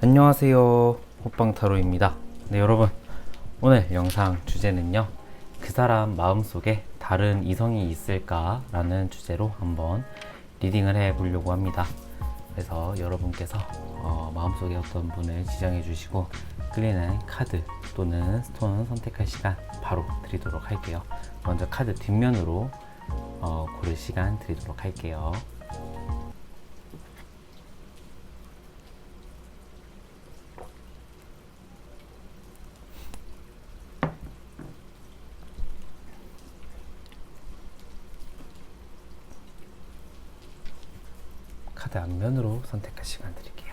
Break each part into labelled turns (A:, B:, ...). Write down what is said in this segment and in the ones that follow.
A: 안녕하세요, 호빵타로입니다. 네, 여러분, 오늘 영상 주제는요, 그 사람 마음속에 다른 이성이 있을까? 라는 주제로 한번 리딩을 해보려고 합니다. 그래서 여러분께서 마음속에 어떤 분을 지정해 주시고 끌리는 카드 또는 스톤 선택할 시간 바로 드리도록 할게요. 먼저 카드 뒷면으로 고를 시간 드리도록 할게요. 카드 앞면으로 선택할 시간 드릴게요.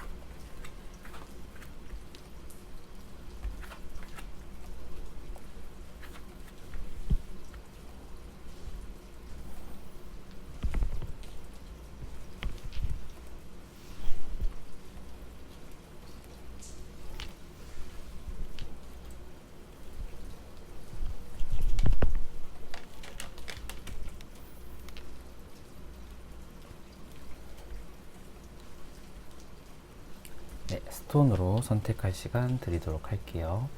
A: 네, 스톤으로 선택할 시간 드리도록 할게요.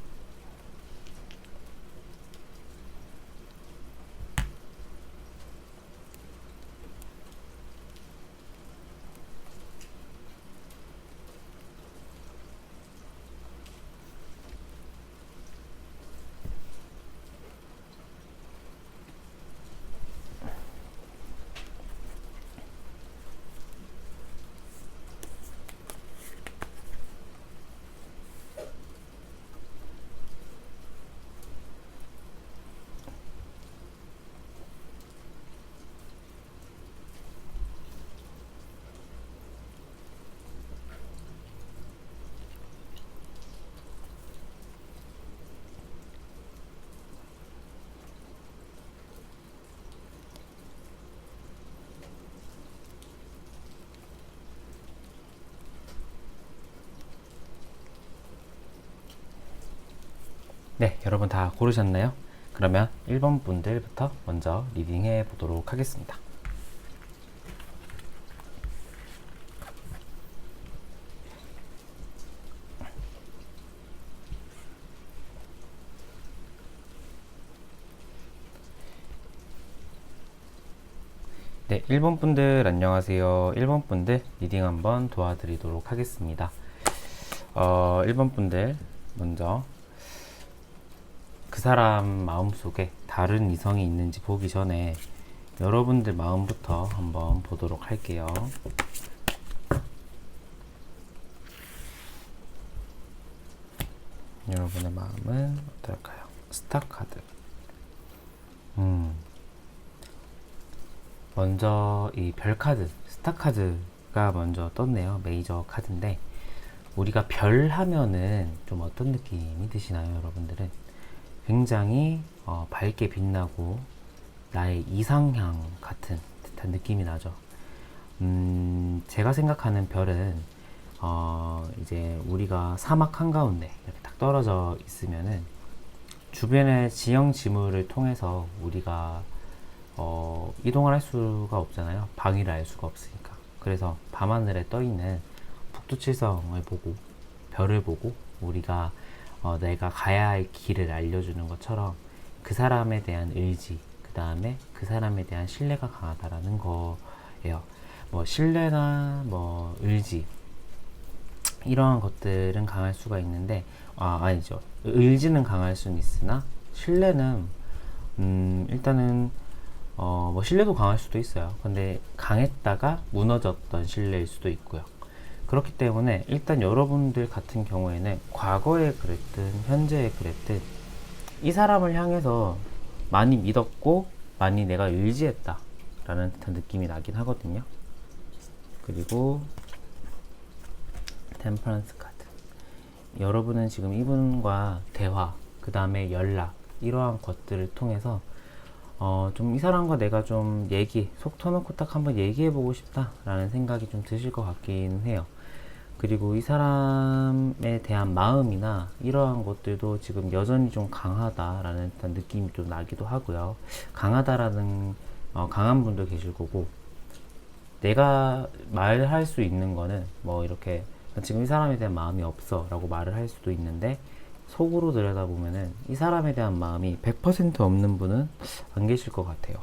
A: 네, 여러분 다 고르셨나요? 그러면 1번 분들부터 먼저 리딩해 보도록 하겠습니다. 네, 1번 분들 안녕하세요. 1번 분들 리딩 한번 도와드리도록 하겠습니다. 1번 분들 먼저 그 사람 마음속에 다른 이성이 있는지 보기 전에 여러분들 마음부터 한번 보도록 할게요. 여러분의 마음은 어떨까요? 스타 카드. 먼저 이 별 카드, 스타 카드가 먼저 떴네요. 메이저 카드인데 우리가 별 하면은 좀 어떤 느낌이 드시나요, 여러분들은? 굉장히 밝게 빛나고 나의 이상향 같은 듯한 느낌이 나죠. 제가 생각하는 별은 이제 우리가 사막 한가운데 이렇게 딱 떨어져 있으면은 주변의 지형 지물을 통해서 우리가 이동을 할 수가 없잖아요. 방위를 할 수가 없으니까. 그래서 밤하늘에 떠있는 북두칠성을 보고 별을 보고 우리가 내가 가야 할 길을 알려주는 것처럼 그 사람에 대한 의지, 그 다음에 그 사람에 대한 신뢰가 강하다라는 거예요. 뭐 신뢰나 뭐 의지 이러한 것들은 강할 수가 있는데 아니죠. 의지는 강할 수는 있으나 신뢰는 일단은 뭐 신뢰도 강할 수도 있어요. 근데 강했다가 무너졌던 신뢰일 수도 있고요. 그렇기 때문에 일단 여러분들 같은 경우에는 과거에 그랬든 현재에 그랬든 이 사람을 향해서 많이 믿었고 많이 내가 의지했다 라는 듯한 느낌이 나긴 하거든요. 그리고 템퍼런스 카드, 여러분은 지금 이분과 대화, 그 다음에 연락 이러한 것들을 통해서 좀 이 사람과 내가 좀 속 터놓고 딱 한번 얘기해보고 싶다 라는 생각이 좀 드실 것 같긴 해요. 그리고 이 사람에 대한 마음이나 이러한 것들도 지금 여전히 좀 강하다라는 듯한 느낌이 좀 나기도 하고요. 강하다라는 강한 분도 계실 거고, 내가 말할 수 있는 거는 뭐 이렇게 나 지금 이 사람에 대한 마음이 없어 라고 말을 할 수도 있는데, 속으로 들여다보면은 이 사람에 대한 마음이 100% 없는 분은 안 계실 것 같아요.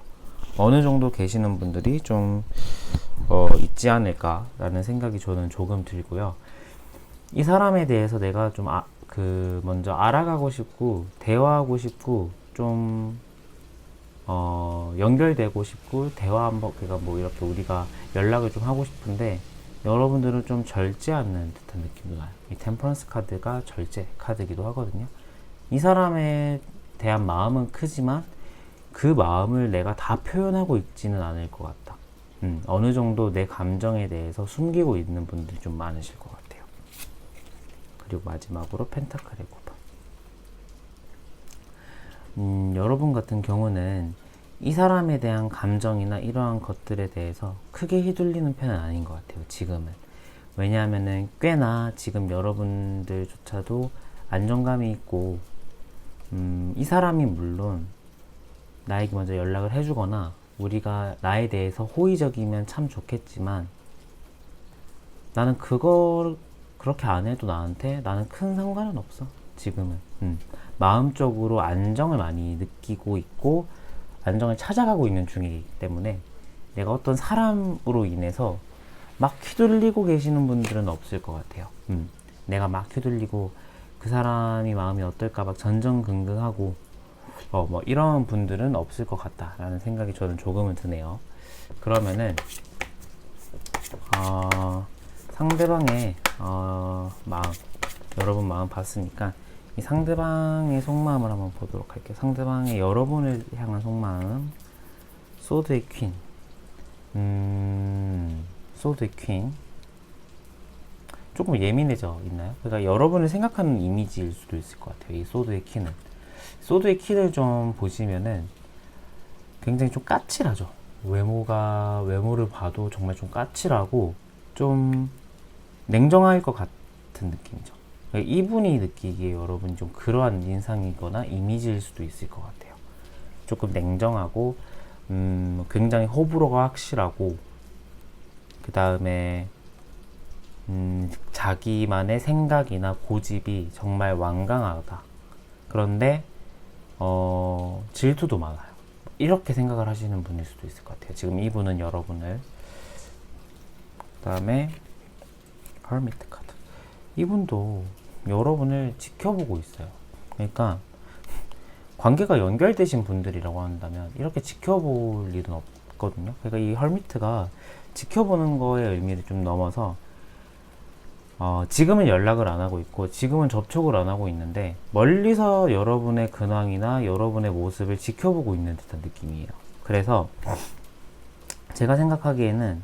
A: 어느 정도 계시는 분들이 좀 있지 않을까라는 생각이 저는 조금 들고요. 이 사람에 대해서 내가 좀 먼저 알아가고 싶고 대화하고 싶고 좀 연결되고 싶고 대화 한번, 그러니까 뭐 이렇게 우리가 연락을 좀 하고 싶은데, 여러분들은 좀 절제하는 듯한 느낌도 나요. 이 템퍼런스 카드가 절제 카드이기도 하거든요. 이 사람에 대한 마음은 크지만 그 마음을 내가 다 표현하고 있지는 않을 것 같다. 어느 정도 내 감정에 대해서 숨기고 있는 분들이 좀 많으실 것 같아요. 그리고 마지막으로 펜타클의 9번. 여러분 같은 경우는 이 사람에 대한 감정이나 이러한 것들에 대해서 크게 휘둘리는 편은 아닌 것 같아요, 지금은. 왜냐하면은 꽤나 지금 여러분들조차도 안정감이 있고, 이 사람이 물론 나에게 먼저 연락을 해주거나 우리가 나에 대해서 호의적이면 참 좋겠지만, 나는 그걸 그렇게 안 해도 나는 큰 상관은 없어, 지금은. 마음적으로 안정을 많이 느끼고 있고 안정을 찾아가고 있는 중이기 때문에, 내가 어떤 사람으로 인해서 막 휘둘리고 계시는 분들은 없을 것 같아요. 내가 막 휘둘리고 그 사람이 마음이 어떨까 막 전전긍긍하고 뭐 이런 분들은 없을 것 같다라는 생각이 저는 조금은 드네요. 그러면은 상대방의 마음, 여러분 마음 봤으니까 이 상대방의 속마음을 한번 보도록 할게요. 상대방의 여러분을 향한 속마음. 소드의 퀸. 소드의 퀸. 조금 예민해져 있나요? 그러니까 여러분을 생각하는 이미지일 수도 있을 것 같아요. 이 소드의 퀸은. 소드의 퀸을 좀 보시면은 굉장히 좀 까칠하죠. 외모를 봐도 정말 좀 까칠하고 좀 냉정할 것 같은 느낌이죠. 이분이 느끼기에 여러분이 좀 그러한 인상이거나 이미지일 수도 있을 것 같아요. 조금 냉정하고 굉장히 호불호가 확실하고, 그 다음에 자기만의 생각이나 고집이 정말 완강하다. 그런데 질투도 많아요. 이렇게 생각을 하시는 분일 수도 있을 것 같아요. 지금 이분은 여러분을. 그 다음에 허미트 카드. 이분도 여러분을 지켜보고 있어요. 그러니까 관계가 연결되신 분들이라고 한다면 이렇게 지켜볼 일은 없거든요. 그러니까 이 헐미트가 지켜보는 거의 의미를 좀 넘어서 지금은 연락을 안 하고 있고 지금은 접촉을 안 하고 있는데, 멀리서 여러분의 근황이나 여러분의 모습을 지켜보고 있는 듯한 느낌이에요. 그래서 제가 생각하기에는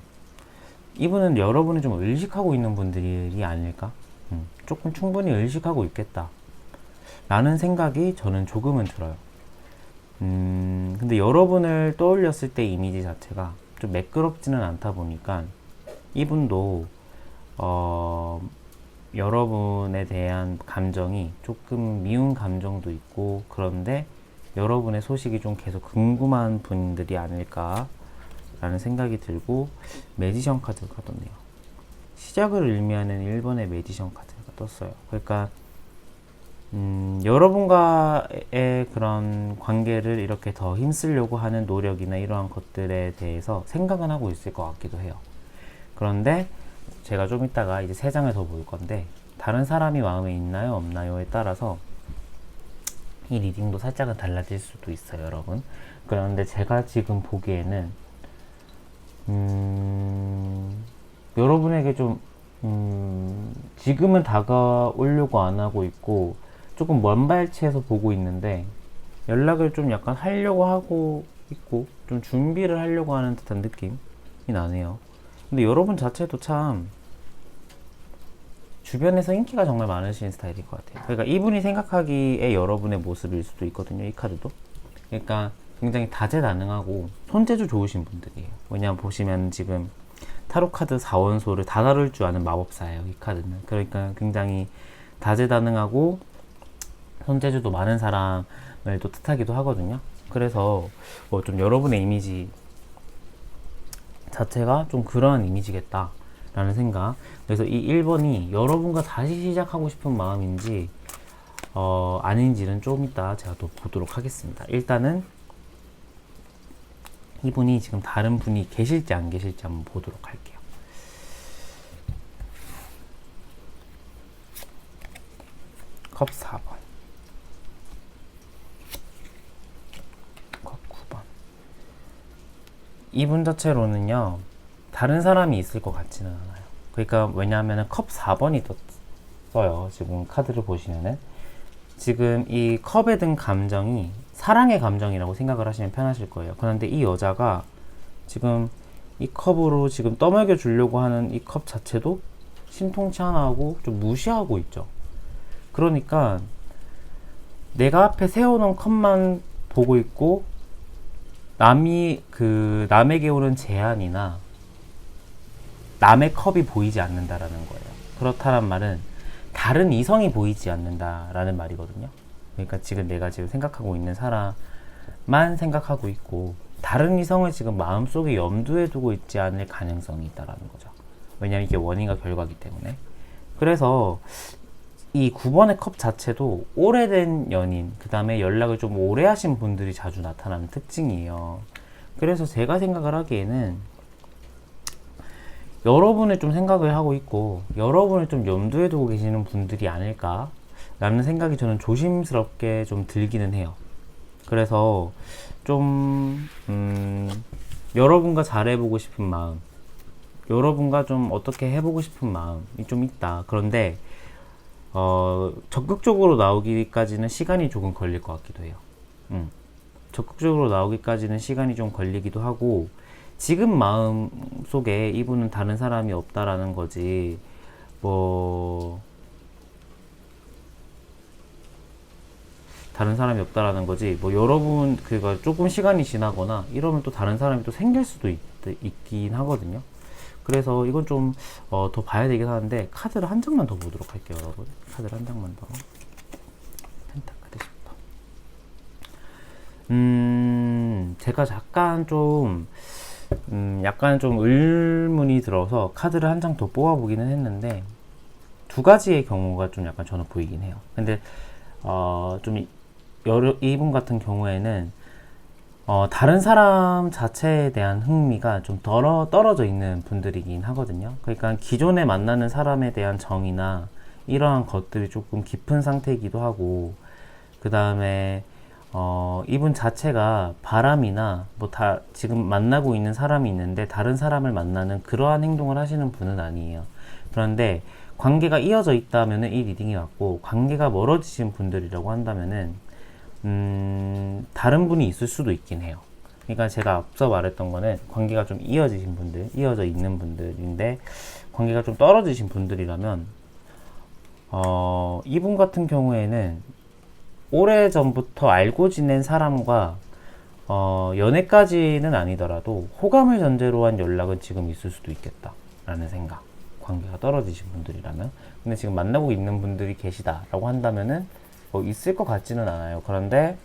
A: 이분은 여러분을 좀 의식하고 있는 분들이 아닐까? 조금 충분히 의식하고 있겠다 라는 생각이 저는 조금은 들어요. 근데 여러분을 떠올렸을 때 이미지 자체가 좀 매끄럽지는 않다 보니까 이분도 여러분에 대한 감정이 조금 미운 감정도 있고, 그런데 여러분의 소식이 좀 계속 궁금한 분들이 아닐까 라는 생각이 들고, 매지션 카드가 떴네요. 시작을 의미하는 1번의 매지션 카드가 떴어요. 그러니까 여러분과의 그런 관계를 이렇게 더 힘쓰려고 하는 노력이나 이러한 것들에 대해서 생각은 하고 있을 것 같기도 해요. 그런데 제가 좀 이따가 이제 3장을 더 볼 건데, 다른 사람이 마음에 있나요 없나요에 따라서 이 리딩도 살짝은 달라질 수도 있어요, 여러분. 그런데 제가 지금 보기에는 여러분에게 좀 지금은 다가오려고 안 하고 있고 조금 먼 발치에서 보고 있는데, 연락을 좀 약간 하려고 하고 있고 좀 준비를 하려고 하는 듯한 느낌이 나네요. 근데 여러분 자체도 참 주변에서 인기가 정말 많으신 스타일일 것 같아요. 그러니까 이분이 생각하기에 여러분의 모습일 수도 있거든요, 이 카드도. 그러니까 굉장히 다재다능하고 손재주 좋으신 분들이에요. 왜냐면 보시면 지금 타로 카드 4원소를 다 다룰 줄 아는 마법사예요, 이 카드는. 그러니까 굉장히 다재다능하고 손재주도 많은 사람을 또 뜻하기도 하거든요. 그래서 좀 여러분의 이미지 자체가 좀 그러한 이미지겠다 라는 생각. 그래서 이 1번이 여러분과 다시 시작하고 싶은 마음인지 아닌지는 좀 이따 제가 또 보도록 하겠습니다. 일단은 이분이 지금 다른 분이 계실지 안 계실지 한번 보도록 할게요. 컵 4번, 컵 9번. 이분 자체로는요, 다른 사람이 있을 것 같지는 않아요. 그러니까 왜냐하면 컵 4번이 떴어요. 지금 카드를 보시면은 지금 이 컵에 든 감정이 사랑의 감정이라고 생각을 하시면 편하실 거예요. 그런데 이 여자가 지금 이 컵으로 지금 떠먹여 주려고 하는 이 컵 자체도 심통치 않아 하고 좀 무시하고 있죠. 그러니까 내가 앞에 세워놓은 컵만 보고 있고 남에게 오는 제안이나 남의 컵이 보이지 않는다라는 거예요. 그렇다란 말은 다른 이성이 보이지 않는다라는 말이거든요. 그러니까 지금 내가 지금 생각하고 있는 사람만 생각하고 있고 다른 이성을 지금 마음속에 염두에 두고 있지 않을 가능성이 있다라는 거죠. 왜냐하면 이게 원인과 결과이기 때문에. 그래서 이 9번의 컵 자체도 오래된 연인, 그 다음에 연락을 좀 오래 하신 분들이 자주 나타나는 특징이에요. 그래서 제가 생각을 하기에는 여러분을 좀 생각을 하고 있고 여러분을 좀 염두에 두고 계시는 분들이 아닐까 라는 생각이 저는 조심스럽게 좀 들기는 해요. 그래서 좀 여러분과 잘해보고 싶은 마음, 여러분과 좀 어떻게 해보고 싶은 마음이 좀 있다. 그런데 적극적으로 나오기까지는 시간이 조금 걸릴 것 같기도 해요. 적극적으로 나오기까지는 시간이 좀 걸리기도 하고 지금 마음 속에 이분은 다른 사람이 없다라는 거지 다른 사람이 없다라는 거지 여러분 그가 조금 시간이 지나거나 이러면 또 다른 사람이 또 생길 수도 있긴 하거든요. 그래서 이건 좀 더 봐야 되긴 하는데 카드를 한 장만 더 보도록 할게요. 여러분 카드를 한 장만 더. 펜타클 10번. 제가 약간 좀 의문이 들어서 카드를 한 장 더 뽑아보기는 했는데 두 가지의 경우가 좀 약간 저는 보이긴 해요. 근데 좀 이분 같은 경우에는 다른 사람 자체에 대한 흥미가 좀 떨어져 있는 분들이긴 하거든요. 그러니까 기존에 만나는 사람에 대한 정이나 이러한 것들이 조금 깊은 상태이기도 하고 그 다음에 이분 자체가 바람이나 지금 만나고 있는 사람이 있는데 다른 사람을 만나는 그러한 행동을 하시는 분은 아니에요. 그런데 관계가 이어져 있다면은 이 리딩이 맞고 관계가 멀어지신 분들이라고 한다면은 다른 분이 있을 수도 있긴 해요. 그러니까 제가 앞서 말했던 거는 관계가 좀 이어지신 분들, 이어져 있는 분들인데 관계가 좀 떨어지신 분들이라면 이분 같은 경우에는 오래전부터 알고 지낸 사람과 연애까지는 아니더라도 호감을 전제로 한 연락은 지금 있을 수도 있겠다 라는 생각. 관계가 떨어지신 분들이라면. 근데 지금 만나고 있는 분들이 계시다 라고 한다면은 있을 것 같지는 않아요. 그런데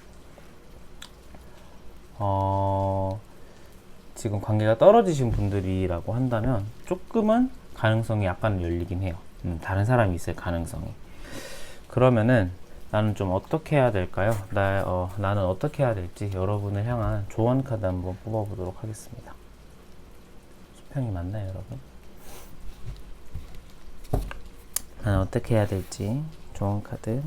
A: 지금 관계가 떨어지신 분들이라고 한다면 조금은 가능성이 약간 열리긴 해요. 다른 사람이 있을 가능성이. 그러면은 나는 좀 어떻게 해야 될까요? 나는 어떻게 해야 될지 여러분을 향한 조언 카드 한번 뽑아보도록 하겠습니다. 수평이 맞나요, 여러분? 나는 어떻게 해야 될지 조언 카드.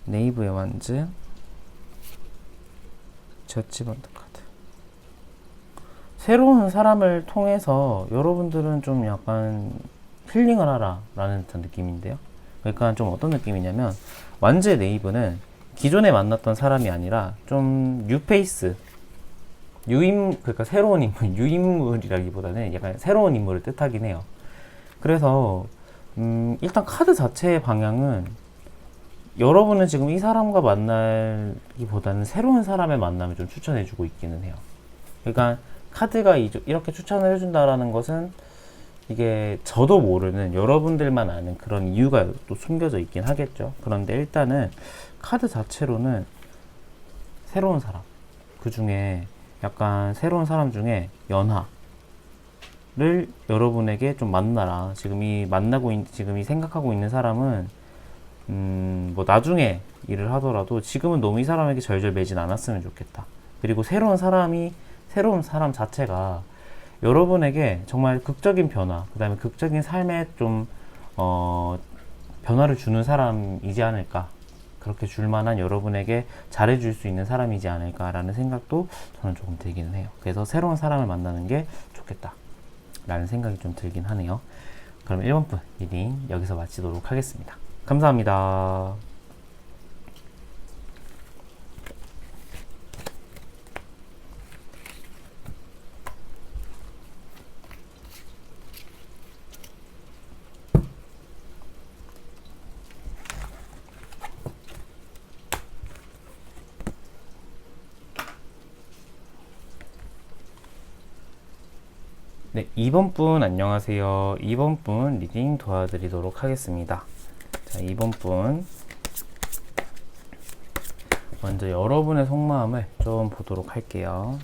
A: 네이버의 완즈, 저지먼트 카드. 새로운 사람을 통해서 여러분들은 좀 약간 힐링을 하라 라는 듯한 느낌인데요. 그러니까 좀 어떤 느낌이냐면 완즈의 네이버는 기존에 만났던 사람이 아니라 좀 뉴페이스, 그러니까 새로운 인물, 유인물이라기보다는 약간 새로운 인물을 뜻하긴 해요. 그래서 일단 카드 자체의 방향은 여러분은 지금 이 사람과 만나기보다는 새로운 사람의 만남을 좀 추천해주고 있기는 해요. 그러니까 카드가 이렇게 추천을 해준다라는 것은 이게 저도 모르는 여러분들만 아는 그런 이유가 또 숨겨져 있긴 하겠죠. 그런데 일단은 카드 자체로는 새로운 사람, 그 중에 약간 새로운 사람 중에 연하를 여러분에게 좀 만나라. 지금 지금 이 생각하고 있는 사람은, 뭐 나중에 일을 하더라도 지금은 너무 이 사람에게 절절 매진 않았으면 좋겠다. 그리고 새로운 사람 자체가 여러분에게 정말 극적인 변화, 그 다음에 극적인 삶에 좀, 변화를 주는 사람이지 않을까. 그렇게 줄 만한 여러분에게 잘해줄 수 있는 사람이지 않을까라는 생각도 저는 조금 들기는 해요. 그래서 새로운 사람을 만나는 게 좋겠다. 라는 생각이 좀 들긴 하네요. 그럼 1번분 리딩 여기서 마치도록 하겠습니다. 감사합니다. 네, 2번 분 안녕하세요. 2번 분 리딩 도와드리도록 하겠습니다. 자, 2번 분 먼저 여러분의 속마음을 좀 보도록 할게요.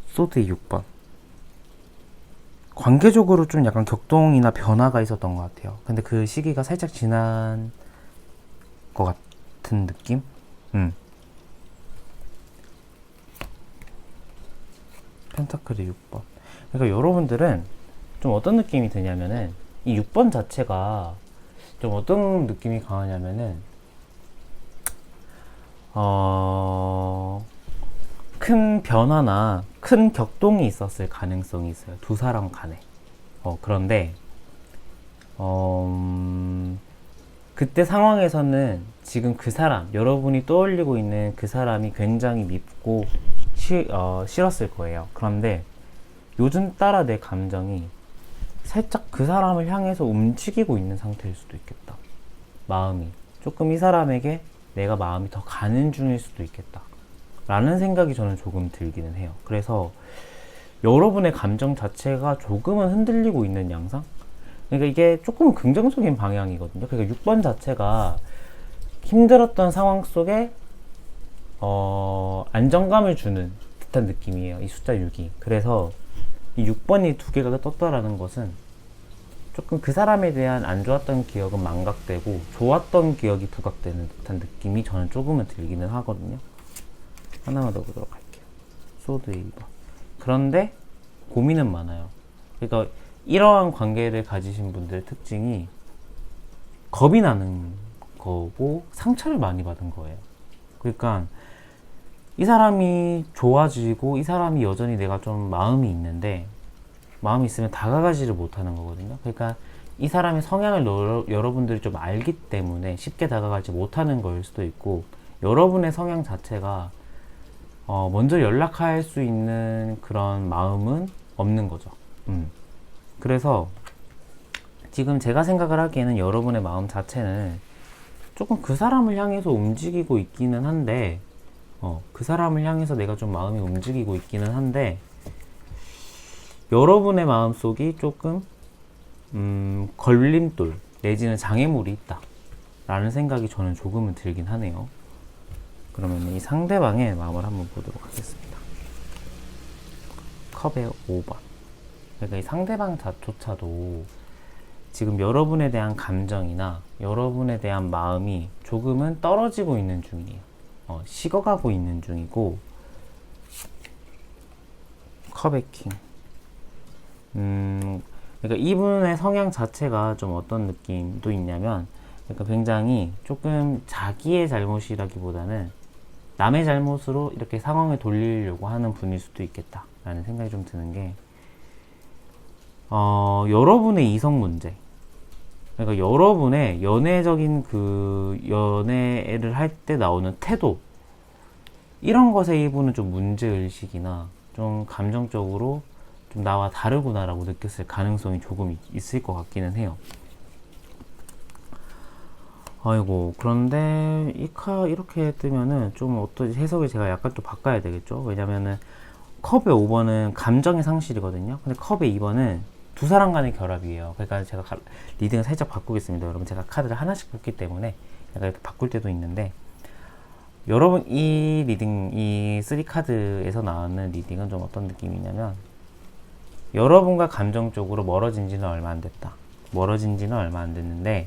A: 소드의 6번. 관계적으로 좀 약간 격동이나 변화가 있었던 것 같아요. 근데 그 시기가 살짝 지난 것 같은 느낌? 펜타클의 6번. 그러니까 여러분들은 좀 어떤 느낌이 드냐면은 이 6번 자체가 좀 어떤 느낌이 강하냐면은 큰 변화나 큰 격동이 있었을 가능성이 있어요. 두 사람 간에. 그런데 그때 상황에서는 지금 그 사람, 여러분이 떠올리고 있는 그 사람이 굉장히 밉고 싫었을 거예요. 그런데 요즘 따라 내 감정이 살짝 그 사람을 향해서 움직이고 있는 상태일 수도 있겠다. 마음이 조금 이 사람에게 내가 마음이 더 가는 중일 수도 있겠다 라는 생각이 저는 조금 들기는 해요. 그래서 여러분의 감정 자체가 조금은 흔들리고 있는 양상? 그러니까 이게 조금 긍정적인 방향이거든요. 그러니까 6번 자체가 힘들었던 상황 속에 안정감을 주는 듯한 느낌이에요. 이 숫자 6이. 그래서 이 6번이 두 개가 떴다라는 것은 조금 그 사람에 대한 안 좋았던 기억은 망각되고 좋았던 기억이 부각되는 듯한 느낌이 저는 조금은 들기는 하거든요. 하나만 더 보도록 할게요. 소드 1번. 그런데 고민은 많아요. 그러니까 이러한 관계를 가지신 분들의 특징이 겁이 나는 거고 상처를 많이 받은 거예요. 그러니까 이 사람이 좋아지고 이 사람이 여전히 내가 좀 마음이 있는데 마음이 있으면 다가가지를 못하는 거거든요. 그러니까 이 사람의 성향을 여러분들이 좀 알기 때문에 쉽게 다가가지 못하는 거일 수도 있고 여러분의 성향 자체가 먼저 연락할 수 있는 그런 마음은 없는 거죠. 그래서 지금 제가 생각을 하기에는 여러분의 마음 자체는 조금 그 사람을 향해서 움직이고 있기는 한데 그 사람을 향해서 내가 좀 마음이 움직이고 있기는 한데 여러분의 마음속이 조금 걸림돌 내지는 장애물이 있다 라는 생각이 저는 조금은 들긴 하네요. 그러면 이 상대방의 마음을 한번 보도록 하겠습니다. 컵의 5번. 그러니까 이 상대방 자조차도 지금 여러분에 대한 감정이나 여러분에 대한 마음이 조금은 떨어지고 있는 중이에요. 식어가고 있는 중이고 컵의 킹. 그러니까 이분의 성향 자체가 좀 어떤 느낌도 있냐면 그러니까 굉장히 조금 자기의 잘못이라기보다는 남의 잘못으로 이렇게 상황을 돌리려고 하는 분일 수도 있겠다 라는 생각이 좀 드는 게 여러분의 이성 문제, 그러니까 여러분의 연애적인 그 연애를 할 때 나오는 태도, 이런 것에 이분은 좀 문제의식이나 좀 감정적으로 좀 나와 다르구나라고 느꼈을 가능성이 조금 있을 것 같기는 해요. 아이고, 그런데 이렇게 뜨면은 좀 어떤 해석을 제가 약간 좀 바꿔야 되겠죠? 왜냐면은 컵의 5번은 감정의 상실이거든요. 근데 컵의 2번은 두 사람 간의 결합이에요. 그러니까 제가 리딩을 살짝 바꾸겠습니다. 여러분, 제가 카드를 하나씩 뽑기 때문에 약간 이렇게 바꿀 때도 있는데 여러분 이 리딩, 이 3카드에서 나오는 리딩은 좀 어떤 느낌이냐면, 여러분과 감정적으로 멀어진 지는 얼마 안 됐다. 멀어진 지는 얼마 안 됐는데,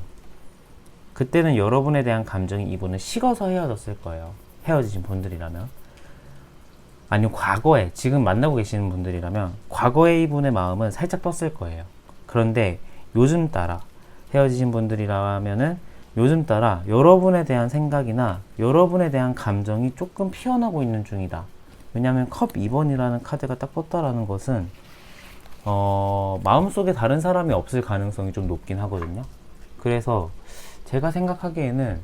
A: 그때는 여러분에 대한 감정이 이분은 식어서 헤어졌을 거예요. 헤어지신 분들이라면. 아니면 과거에, 지금 만나고 계시는 분들이라면, 과거의 이분의 마음은 살짝 떴을 거예요. 그런데 요즘 따라, 헤어지신 분들이라면은 요즘 따라 여러분에 대한 생각이나 여러분에 대한 감정이 조금 피어나고 있는 중이다. 왜냐하면 컵 2번이라는 카드가 딱 떴다라는 것은 마음속에 다른 사람이 없을 가능성이 좀 높긴 하거든요. 그래서 제가 생각하기에는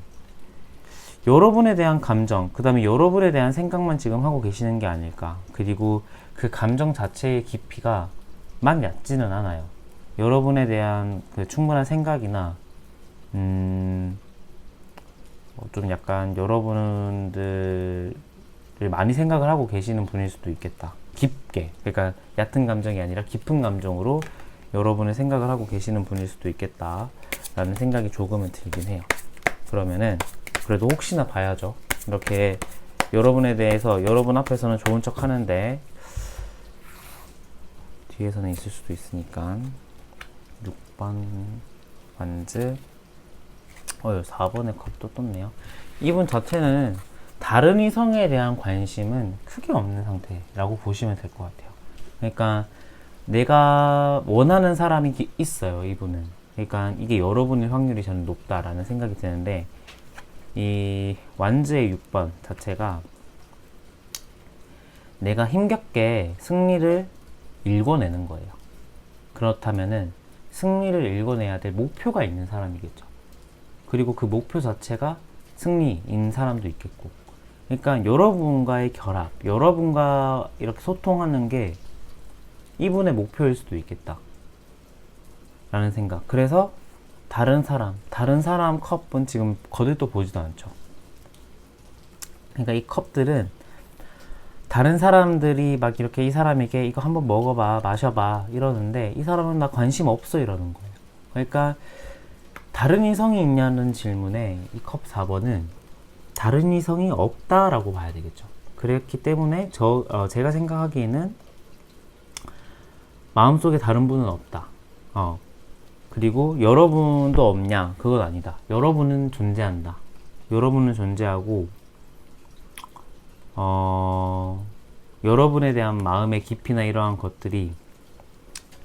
A: 여러분에 대한 감정, 그 다음에 여러분에 대한 생각만 지금 하고 계시는 게 아닐까. 그리고 그 감정 자체의 깊이가 막 얕지는 않아요. 여러분에 대한 그 충분한 생각이나 좀 약간 여러분들을 많이 생각을 하고 계시는 분일 수도 있겠다. 깊게, 그러니까 얕은 감정이 아니라 깊은 감정으로 여러분의 생각을 하고 계시는 분일 수도 있겠다 라는 생각이 조금은 들긴 해요. 그러면은 그래도 혹시나 봐야죠. 이렇게 여러분에 대해서 여러분 앞에서는 좋은 척 하는데 뒤에서는 있을 수도 있으니까. 6번 완즈, 4번의 컵도 떴네요. 이분 자체는 다른 이성에 대한 관심은 크게 없는 상태라고 보시면 될 것 같아요. 그러니까 내가 원하는 사람이 있어요, 이분은. 그러니까 이게 여러분일 확률이 저는 높다라는 생각이 드는데, 이 완즈의 6번 자체가 내가 힘겹게 승리를 읽어내는 거예요. 그렇다면은 승리를 읽어내야 될 목표가 있는 사람이겠죠. 그리고 그 목표 자체가 승리인 사람도 있겠고. 그러니까 여러분과의 결합, 여러분과 이렇게 소통하는 게 이분의 목표일 수도 있겠다 라는 생각. 그래서 다른 사람 컵은 지금 거들떠 보지도 않죠. 그러니까 이 컵들은 다른 사람들이 막 이렇게 이 사람에게 이거 한번 먹어봐, 마셔봐 이러는데, 이 사람은 나 관심 없어 이러는 거예요. 그러니까 다른 이성이 있냐는 질문에 이 컵 4번은 다른 이성이 없다라고 봐야 되겠죠. 그렇기 때문에 제가 생각하기에는 마음속에 다른 분은 없다. 그리고 여러분도 없냐? 그건 아니다. 여러분은 존재한다. 여러분은 존재하고, 여러분에 대한 마음의 깊이나 이러한 것들이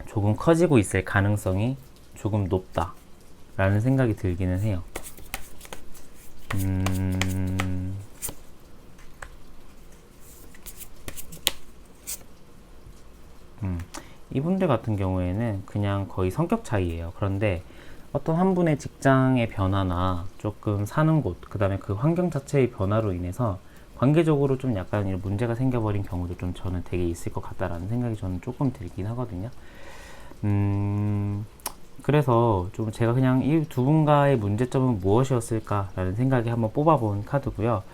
A: 조금 커지고 있을 가능성이 조금 높다 라는 생각이 들기는 해요. 이분들 같은 경우에는 그냥 거의 성격 차이예요. 그런데 어떤 한 분의 직장의 변화나 조금 사는 곳, 그 다음에 그 환경 자체의 변화로 인해서 관계적으로 좀 약간 이런 문제가 생겨버린 경우도 좀 저는 되게 있을 것 같다라는 생각이 저는 조금 들긴 하거든요. 그래서 좀 제가 그냥 이 두 분과의 문제점은 무엇이었을까라는 생각이 한번 뽑아본 카드고요.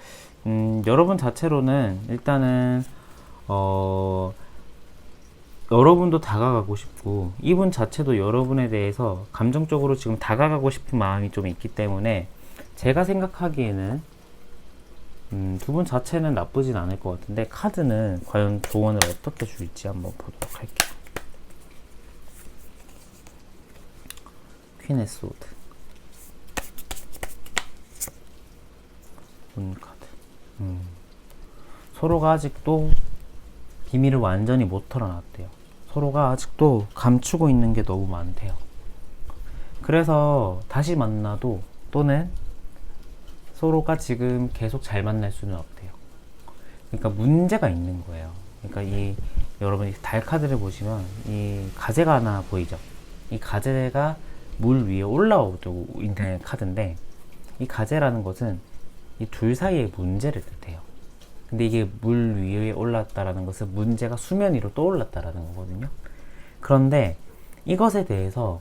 A: 여러분 자체로는 일단은 여러분도 다가가고 싶고, 이분 자체도 여러분에 대해서 감정적으로 지금 다가가고 싶은 마음이 좀 있기 때문에 제가 생각하기에는 두 분 자체는 나쁘진 않을 것 같은데, 카드는 과연 조언을 어떻게 줄지 한번 보도록 할게요. 퀸의 소드, 문 카드. 서로가 아직도 비밀을 완전히 못 털어놨대요. 서로가 아직도 감추고 있는 게 너무 많대요. 그래서 다시 만나도, 또는 서로가 지금 계속 잘 만날 수는 없대요. 그러니까 문제가 있는 거예요. 그러니까 여러분이 달 카드를 보시면 이 가재가 하나 보이죠? 이 가재가 물 위에 올라오고 있는 카드인데, 이 가재라는 것은 이 둘 사이의 문제를 뜻해요. 근데 이게 물 위에 올랐다라는 것은 문제가 수면 위로 떠올랐다라는 거거든요. 그런데 이것에 대해서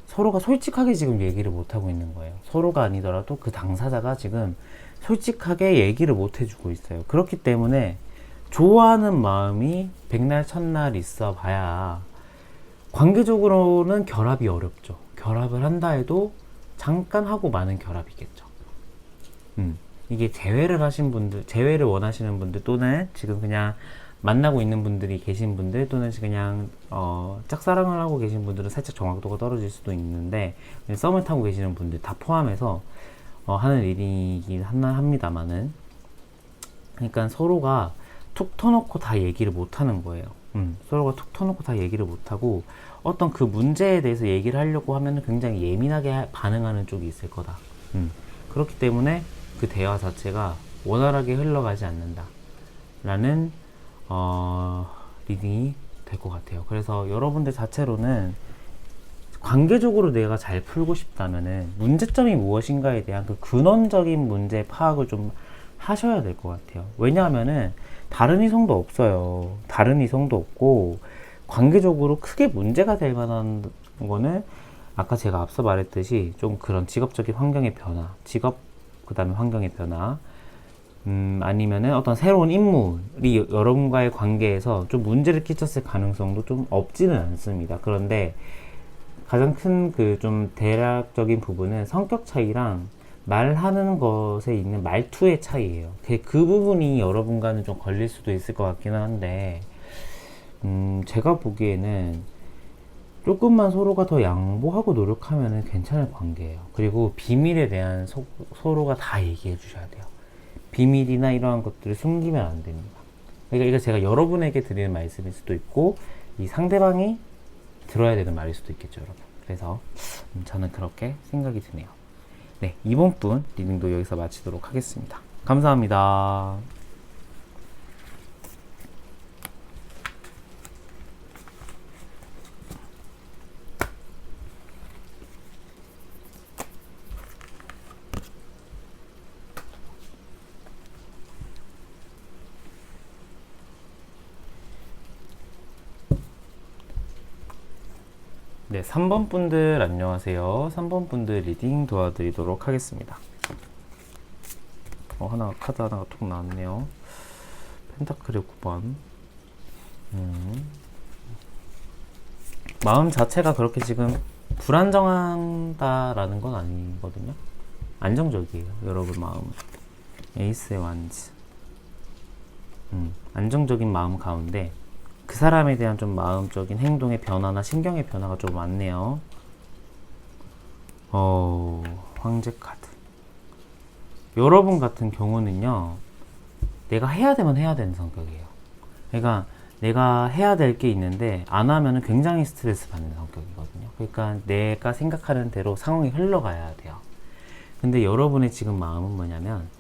A: 서로가 솔직하게 지금 얘기를 못하고 있는 거예요. 서로가 아니더라도 그 당사자가 지금 솔직하게 얘기를 못 해주고 있어요. 그렇기 때문에 좋아하는 마음이 백날 첫날 있어 봐야 관계적으로는 결합이 어렵죠. 결합을 한다 해도 잠깐 하고 마는 결합이겠죠. 이게 재회를 하신 분들, 재회를 원하시는 분들 또는 지금 그냥 만나고 있는 분들이 계신 분들 또는 그냥 짝사랑을 하고 계신 분들은 살짝 정확도가 떨어질 수도 있는데 썸을 타고 계시는 분들 다 포함해서 하는 일이긴 합니다만은, 그러니까 서로가 툭 터놓고 다 얘기를 못 하는 거예요. 서로가 툭 터놓고 다 얘기를 못 하고 어떤 그 문제에 대해서 얘기를 하려고 하면 굉장히 예민하게 반응하는 쪽이 있을 거다. 그렇기 때문에 그 대화 자체가 원활하게 흘러가지 않는다 라는 리딩이 될 것 같아요. 그래서 여러분들 자체로는 관계적으로 내가 잘 풀고 싶다면은 문제점이 무엇인가에 대한 그 근원적인 문제 파악을 좀 하셔야 될 것 같아요. 왜냐하면은 다른 이성도 없어요. 다른 이성도 없고 관계적으로 크게 문제가 될 만한 거는 아까 제가 앞서 말했듯이 좀 그런 직업적인 환경의 변화, 그 다음에 환경의 변화, 아니면은 어떤 새로운 인물이 여러분과의 관계에서 좀 문제를 끼쳤을 가능성도 좀 없지는 않습니다. 그런데 가장 큰 그 좀 대략적인 부분은 성격 차이랑 말하는 것에 있는 말투의 차이예요. 그 부분이 여러분과는 좀 걸릴 수도 있을 것 같기는 한데, 제가 보기에는 조금만 서로가 더 양보하고 노력하면 괜찮을 관계예요. 그리고 비밀에 대한 서로가 다 얘기해 주셔야 돼요. 비밀이나 이러한 것들을 숨기면 안 됩니다. 그러니까 이거 제가 여러분에게 드리는 말씀일 수도 있고 이 상대방이 들어야 되는 말일 수도 있겠죠, 여러분. 그래서 저는 그렇게 생각이 드네요. 네, 이번 분 리딩도 여기서 마치도록 하겠습니다. 감사합니다. 네, 3번 분들 안녕하세요. 3번 분들 리딩 도와드리도록 하겠습니다. 카드 하나가 톡 나왔네요. 펜타클의 9번. 마음 자체가 그렇게 지금 불안정하다라는 건 아니거든요. 안정적이에요, 여러분 마음은. 에이스의 완즈. 안정적인 마음 가운데 그 사람에 대한 좀 마음적인 행동의 변화나 신경의 변화가 좀 많네요. 황제 카드. 여러분 같은 경우는요, 내가 해야 되면 해야 되는 성격이에요. 그러니까 내가 해야 될 게 있는데 안 하면 굉장히 스트레스 받는 성격이거든요. 그러니까 내가 생각하는 대로 상황이 흘러가야 돼요. 근데 여러분의 지금 마음은 뭐냐면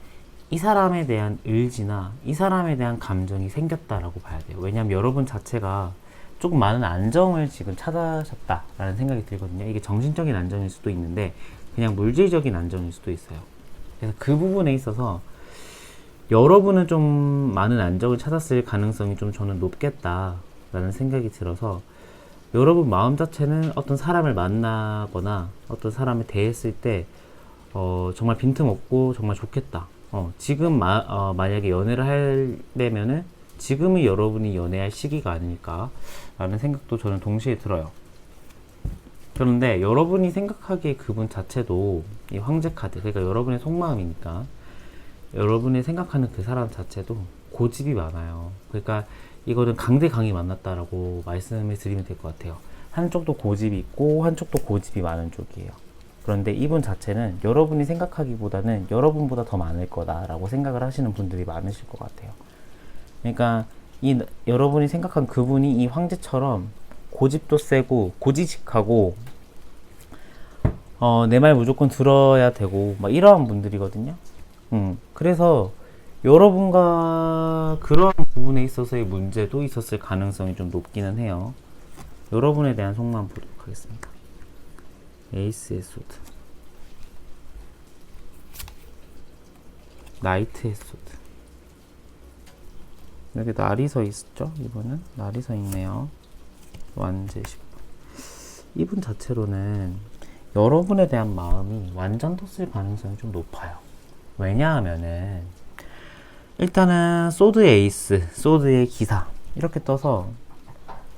A: 이 사람에 대한 의지나 이 사람에 대한 감정이 생겼다라고 봐야 돼요. 왜냐하면 여러분 자체가 조금 많은 안정을 지금 찾으셨다라는 생각이 들거든요. 이게 정신적인 안정일 수도 있는데 그냥 물질적인 안정일 수도 있어요. 그래서 그 부분에 있어서 여러분은 좀 많은 안정을 찾았을 가능성이 좀 저는 높겠다라는 생각이 들어서 여러분 마음 자체는 어떤 사람을 만나거나 어떤 사람에 대했을 때 정말 빈틈없고 정말 좋겠다. 지금 만약에 연애를 하려면은 지금이 여러분이 연애할 시기가 아닐까라는 생각도 저는 동시에 들어요. 그런데 여러분이 생각하기에 그분 자체도 이 황제 카드, 그러니까 여러분의 속마음이니까 여러분이 생각하는 그 사람 자체도 고집이 많아요. 그러니까 이거는 강대강이 만났다라고 말씀을 드리면 될 것 같아요. 한쪽도 고집이 있고 한쪽도 고집이 많은 쪽이에요. 그런데 이분 자체는 여러분이 생각하기보다는 여러분보다 더 많을 거다라고 생각을 하시는 분들이 많으실 것 같아요. 그러니까 여러분이 생각한 그분이 이 황제처럼 고집도 세고 고지식하고 내 말 무조건 들어야 되고 막 이러한 분들이거든요. 그래서 여러분과 그러한 부분에 있어서의 문제도 있었을 가능성이 좀 높기는 해요. 여러분에 대한 속마음 보도록 하겠습니다. 에이스의 소드, 나이트의 소드. 여기 날이 서 있죠? 이분은 날이 서 있네요. 완제 10번. 이분 자체로는 여러분에 대한 마음이 완전 떴을 가능성이 좀 높아요. 왜냐하면은 일단은 소드의 에이스, 소드의 기사 이렇게 떠서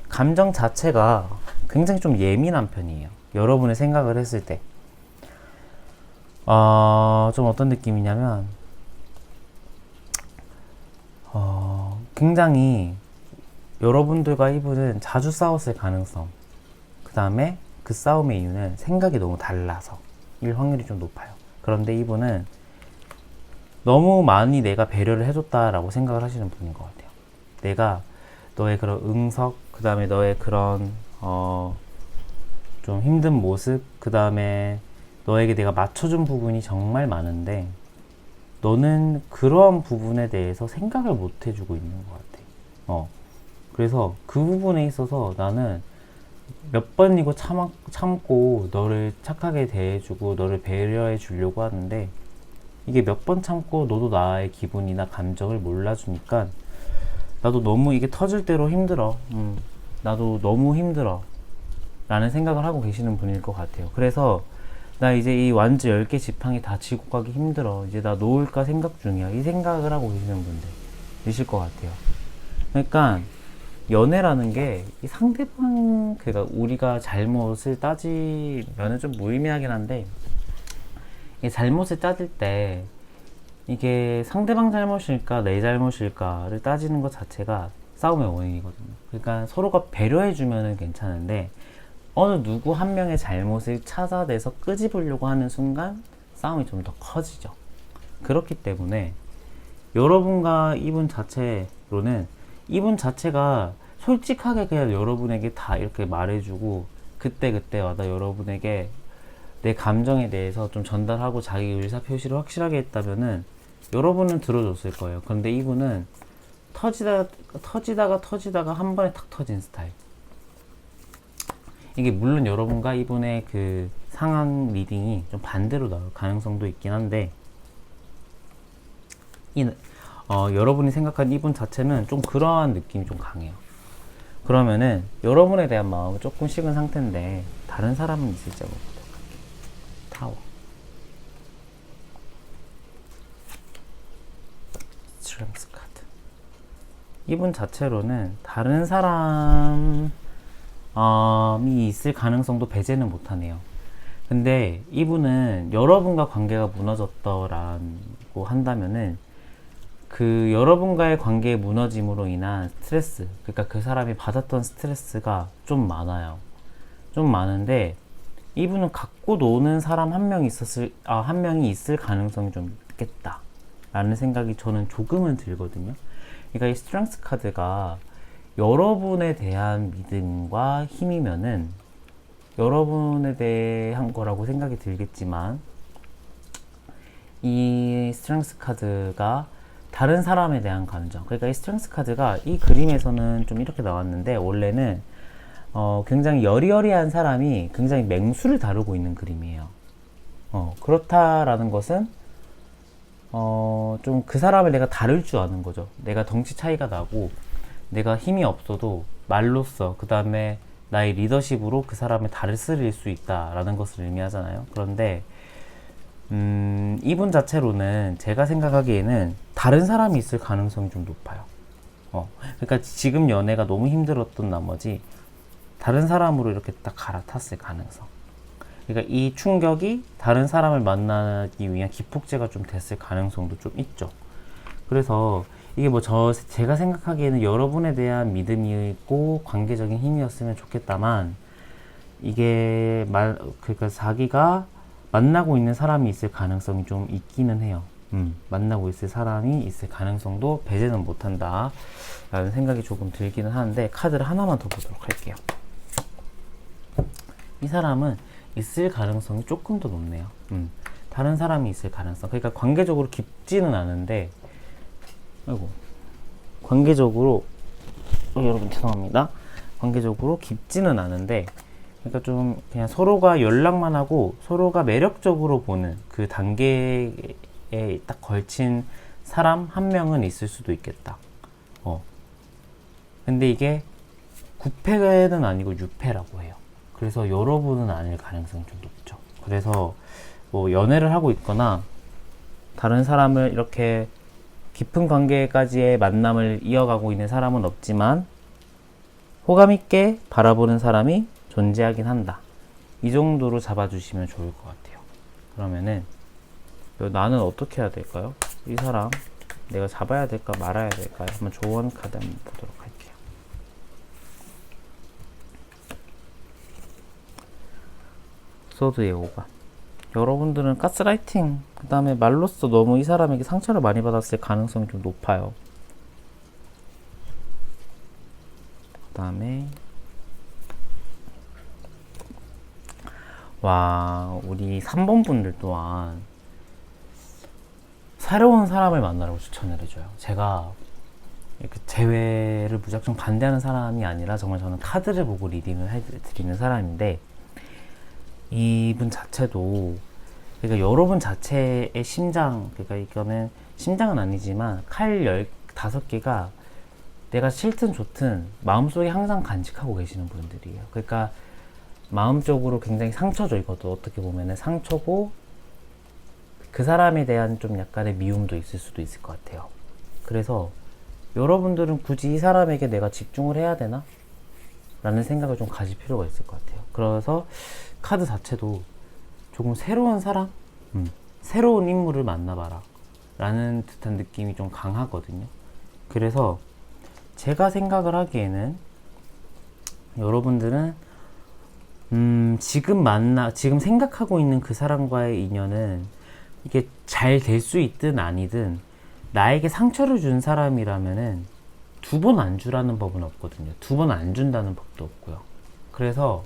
A: 감정 자체가 굉장히 좀 예민한 편이에요. 여러분의 생각을 했을 때 좀 어떤 느낌이냐면 굉장히 여러분들과 이분은 자주 싸웠을 가능성, 그 다음에 그 싸움의 이유는 생각이 너무 달라서 일 확률이 좀 높아요. 그런데 이분은 너무 많이 내가 배려를 해줬다라고 생각을 하시는 분인 것 같아요. 내가 너의 그런 응석, 그 다음에 너의 그런 좀 힘든 모습, 그 다음에 너에게 내가 맞춰준 부분이 정말 많은데 너는 그러한 부분에 대해서 생각을 못 해주고 있는 것 같아. 그래서 그 부분에 있어서 나는 몇 번이고 참고 너를 착하게 대해주고 너를 배려해 주려고 하는데 이게 몇 번 참고 너도 나의 기분이나 감정을 몰라주니까 나도 너무 이게 터질 대로 힘들어. 나도 너무 힘들어. 라는 생각을 하고 계시는 분일 것 같아요. 그래서 나 이제 이 완주 10개 지팡이 다 지고 가기 힘들어. 이제 나 놓을까 생각 중이야. 이 생각을 하고 계시는 분들이실 것 같아요. 그러니까 연애라는 게 이 상대방, 그러니까 우리가 잘못을 따지면은 좀 무의미하긴 한데 이 잘못을 따질 때 이게 상대방 잘못일까 내 잘못일까를 따지는 것 자체가 싸움의 원인이거든요. 그러니까 서로가 배려해주면은 괜찮은데 어느 누구 한 명의 잘못을 찾아내서 끄집으려고 하는 순간 싸움이 좀 더 커지죠. 그렇기 때문에 여러분과 이분 자체로는 이분 자체가 솔직하게 그냥 여러분에게 다 이렇게 말해주고 그때마다 여러분에게 내 감정에 대해서 좀 전달하고 자기 의사표시를 확실하게 했다면은 여러분은 들어줬을 거예요. 그런데 이분은 터지다가 한 번에 탁 터진 스타일. 이게 물론 여러분과 이분의 그 상황 리딩이 좀 반대로 나올 가능성도 있긴 한데 여러분이 생각한 이분 자체는 좀 그러한 느낌이 좀 강해요. 그러면은 여러분에 대한 마음은 조금 식은 상태인데 다른 사람은 있을지 한번 보도록 할게요. 타워, 스트렝스 카드. 이분 자체로는 다른 사람이 있을 가능성도 배제는 못하네요. 근데 이분은 여러분과 관계가 무너졌더라고 한다면은 그 여러분과의 관계의 무너짐으로 인한 스트레스, 그러니까 그 사람이 받았던 스트레스가 좀 많아요. 좀 많은데 이분은 갖고 노는 사람 한 명이 있을 가능성이 좀 있겠다 라는 생각이 저는 조금은 들거든요. 그러니까 이 스트렝스 카드가 여러분에 대한 믿음과 힘이면은 여러분에 대한 거라고 생각이 들겠지만 이 스트렝스 카드가 다른 사람에 대한 감정, 그러니까 이 스트렝스 카드가 이 그림에서는 좀 이렇게 나왔는데 원래는 굉장히 여리여리한 사람이 굉장히 맹수를 다루고 있는 그림이에요. 그렇다라는 것은 좀 그 사람을 내가 다룰 줄 아는 거죠. 내가 덩치 차이가 나고 내가 힘이 없어도 말로써 그 다음에 나의 리더십으로 그 사람을 다스릴 수 있다라는 것을 의미하잖아요. 그런데 이분 자체로는 제가 생각하기에는 다른 사람이 있을 가능성이 좀 높아요. 그러니까 지금 연애가 너무 힘들었던 나머지 다른 사람으로 이렇게 딱 갈아탔을 가능성. 그러니까 이 충격이 다른 사람을 만나기 위한 기폭제가 좀 됐을 가능성도 좀 있죠. 그래서 이게 뭐 제가 생각하기에는 여러분에 대한 믿음이 있고 관계적인 힘이었으면 좋겠다만 이게 그러니까 자기가 만나고 있는 사람이 있을 가능성이 좀 있기는 해요. 만나고 있을 사람이 있을 가능성도 배제는 못한다 라는 생각이 조금 들기는 하는데 카드를 하나만 더 보도록 할게요. 이 사람은 있을 가능성이 조금 더 높네요. 다른 사람이 있을 가능성, 그러니까 관계적으로 깊지는 않은데 관계적으로 여러분 죄송합니다. 관계적으로 깊지는 않은데 그러니까 좀 그냥 서로가 연락만 하고 서로가 매력적으로 보는 그 단계에 딱 걸친 사람 한 명은 있을 수도 있겠다. 근데 이게 9패는 아니고 6패라고 해요. 그래서 여러분은 아닐 가능성이 좀 높죠. 그래서 뭐 연애를 하고 있거나 다른 사람을 이렇게 깊은 관계까지의 만남을 이어가고 있는 사람은 없지만 호감 있게 바라보는 사람이 존재하긴 한다. 이 정도로 잡아주시면 좋을 것 같아요. 그러면은 나는 어떻게 해야 될까요? 이 사람 내가 잡아야 될까 말아야 될까 한번 조언 카드 한번 보도록 할게요. 소드의 5가 여러분들은 가스라이팅 그 다음에 말로써 너무 이 사람에게 상처를 많이 받았을 가능성이 좀 높아요. 그 다음에 와, 우리 3번 분들 또한 새로운 사람을 만나라고 추천을 해줘요. 제가 이렇게 재회를 무작정 반대하는 사람이 아니라 정말 저는 카드를 보고 리딩을 해드리는 사람인데, 이분 자체도, 그러니까 여러분 자체의 심장, 그러니까 이거는 심장은 아니지만 칼 15개가 내가 싫든 좋든 마음속에 항상 간직하고 계시는 분들이에요. 그러니까 마음적으로 굉장히 상처죠. 이것도 어떻게 보면은 상처고, 그 사람에 대한 좀 약간의 미움도 있을 수도 있을 것 같아요. 그래서 여러분들은 굳이 이 사람에게 내가 집중을 해야 되나? 라는 생각을 좀 가질 필요가 있을 것 같아요. 그래서 카드 자체도 조금 새로운 사람? 새로운 인물을 만나봐라 라는 듯한 느낌이 좀 강하거든요. 그래서 제가 생각을 하기에는 여러분들은 지금 생각하고 있는 그 사람과의 인연은 이게 잘 될 수 있든 아니든 나에게 상처를 준 사람이라면은 2번 안 주라는 법은 없거든요. 2번 안 준다는 법도 없고요. 그래서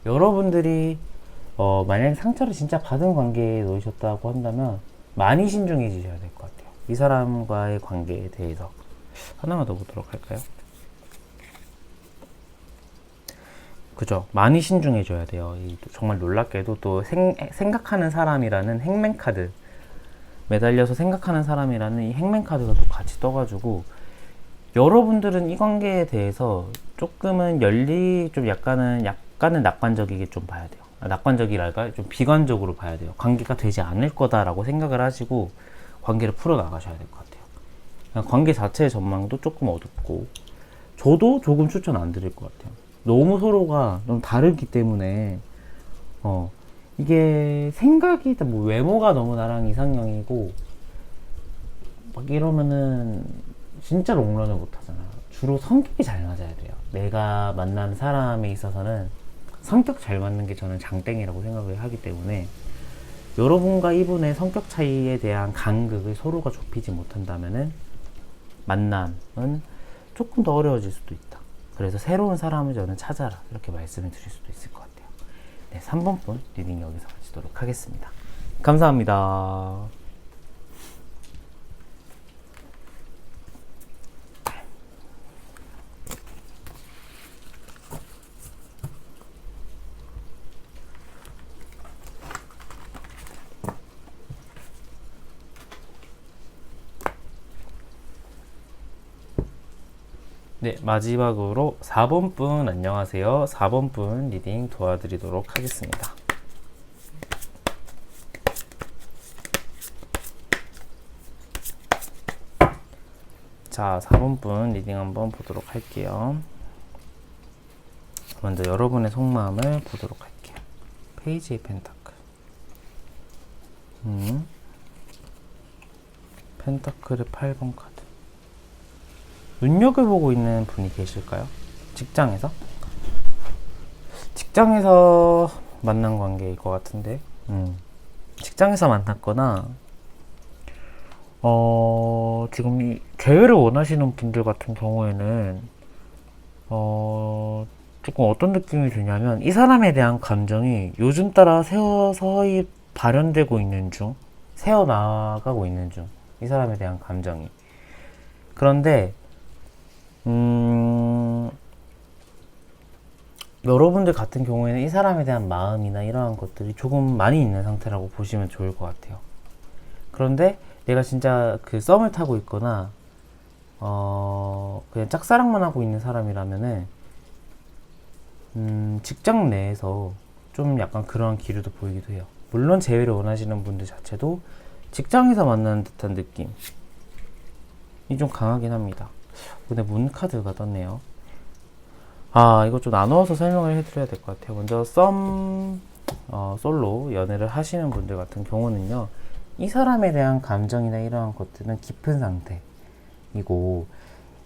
A: 여러분들이 만약에 상처를 진짜 받은 관계에 놓이셨다고 한다면 많이 신중해지셔야 될 것 같아요. 이 사람과의 관계에 대해서. 하나만 더 보도록 할까요? 그죠? 많이 신중해져야 돼요. 정말 놀랍게도 또 생각하는 사람이라는 행맨 카드, 매달려서 생각하는 사람이라는 이 행맨 카드가 또 같이 떠가지고, 여러분들은 이 관계에 대해서 조금은 좀 약간은 낙관적이게 좀 봐야 돼요. 낙관적이랄까? 좀 비관적으로 봐야 돼요. 관계가 되지 않을 거다라고 생각을 하시고 관계를 풀어나가셔야 될 것 같아요. 관계 자체의 전망도 조금 어둡고, 저도 조금 추천 안 드릴 것 같아요. 너무 서로가 너무 다르기 때문에 이게 생각이 뭐 외모가 너무 나랑 이상형이고 막 이러면은 진짜 롱런을 못 하잖아. 주로 성격이 잘 맞아야 돼요. 내가 만난 사람에 있어서는 성격 잘 맞는 게 저는 장땡이라고 생각을 하기 때문에, 여러분과 이분의 성격 차이에 대한 간극을 서로가 좁히지 못한다면은 만남은 조금 더 어려워질 수도 있다. 그래서 새로운 사람을 저는 찾아라, 이렇게 말씀을 드릴 수도 있을 것 같아요. 네, 3번 분 리딩 여기서 마치도록 하겠습니다. 감사합니다. 네, 마지막으로 4번 분 안녕하세요. 4번 분 리딩 도와드리도록 하겠습니다. 자, 4번 분 리딩 한번 보도록 할게요. 먼저 여러분의 속마음을 보도록 할게요. 페이지의 펜타클. 펜타클의 8번 카드. 눈여겨보고 있는 분이 계실까요? 직장에서? 직장에서 만난 관계일 것 같은데, 직장에서 만났거나, 지금 이 재회를 원하시는 분들 같은 경우에는, 조금 어떤 느낌이 드냐면, 이 사람에 대한 감정이 요즘 따라 서서히 발현되고 있는 중, 새어나가고 있는 중, 이 사람에 대한 감정이. 그런데, 여러분들 같은 경우에는 이 사람에 대한 마음이나 이러한 것들이 조금 많이 있는 상태라고 보시면 좋을 것 같아요. 그런데 내가 진짜 그 썸을 타고 있거나 그냥 짝사랑만 하고 있는 사람이라면은 직장 내에서 좀 약간 그러한 기류도 보이기도 해요. 물론 재회를 원하시는 분들 자체도 직장에서 만나는 듯한 느낌이 좀 강하긴 합니다. 근데 문 카드가 떴네요. 이거 좀 나누어서 설명을 해드려야 될 것 같아요. 먼저 솔로 연애를 하시는 분들 같은 경우는요, 이 사람에 대한 감정이나 이러한 것들은 깊은 상태이고,